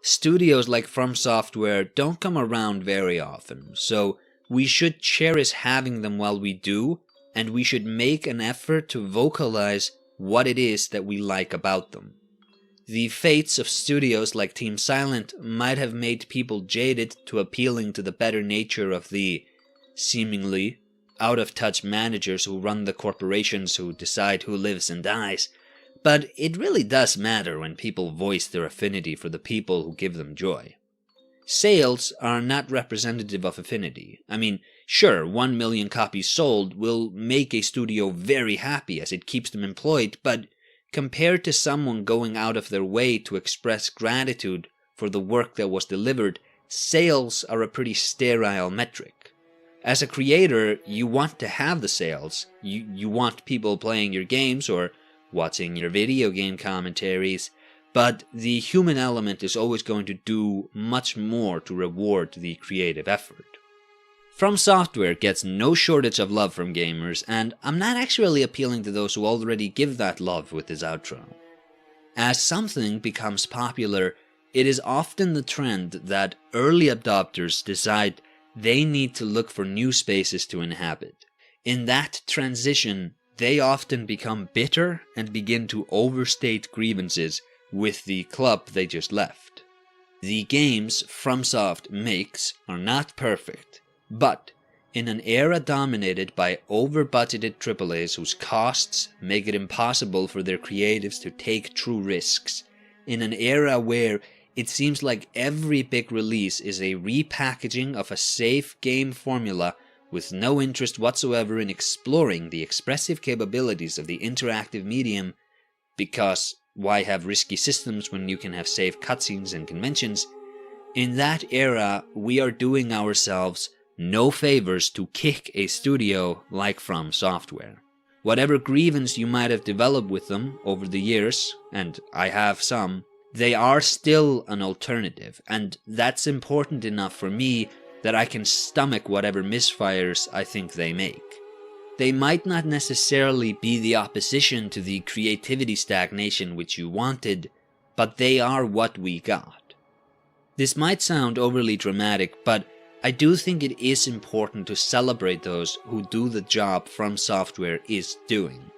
Studios like From Software don't come around very often, so we should cherish having them while we do, and we should make an effort to vocalize what it is that we like about them. The fates of studios like Team Silent might have made people jaded to appealing to the better nature of the seemingly out-of-touch managers who run the corporations who decide who lives and dies, but it really does matter when people voice their affinity for the people who give them joy. Sales are not representative of affinity. I mean, sure, 1 million copies sold will make a studio very happy as it keeps them employed, but compared to someone going out of their way to express gratitude for the work that was delivered, sales are a pretty sterile metric. As a creator, you want to have the sales. You want people playing your games or watching your video game commentaries, but the human element is always going to do much more to reward the creative effort. From Software gets no shortage of love from gamers, and I'm not actually appealing to those who already give that love with this outro. As something becomes popular, it is often the trend that early adopters decide they need to look for new spaces to inhabit. In that transition, they often become bitter and begin to overstate grievances with the club they just left. The games FromSoft makes are not perfect, but in an era dominated by over-budgeted AAAs whose costs make it impossible for their creatives to take true risks, in an era where it seems like every big release is a repackaging of a safe game formula with no interest whatsoever in exploring the expressive capabilities of the interactive medium, because why have risky systems when you can have safe cutscenes and conventions? In that era, we are doing ourselves no favors to kick a studio like From Software. Whatever grievance you might have developed with them over the years, and I have some, they are still an alternative, and that's important enough for me that I can stomach whatever misfires I think they make. They might not necessarily be the opposition to the creativity stagnation which you wanted, but they are what we got. This might sound overly dramatic, but I do think it is important to celebrate those who do the job From Software is doing.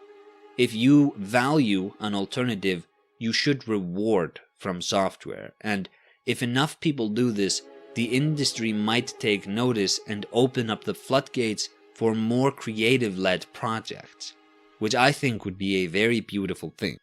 If you value an alternative, you should reward From Software, and if enough people do this, the industry might take notice and open up the floodgates for more creative-led projects, which I think would be a very beautiful thing.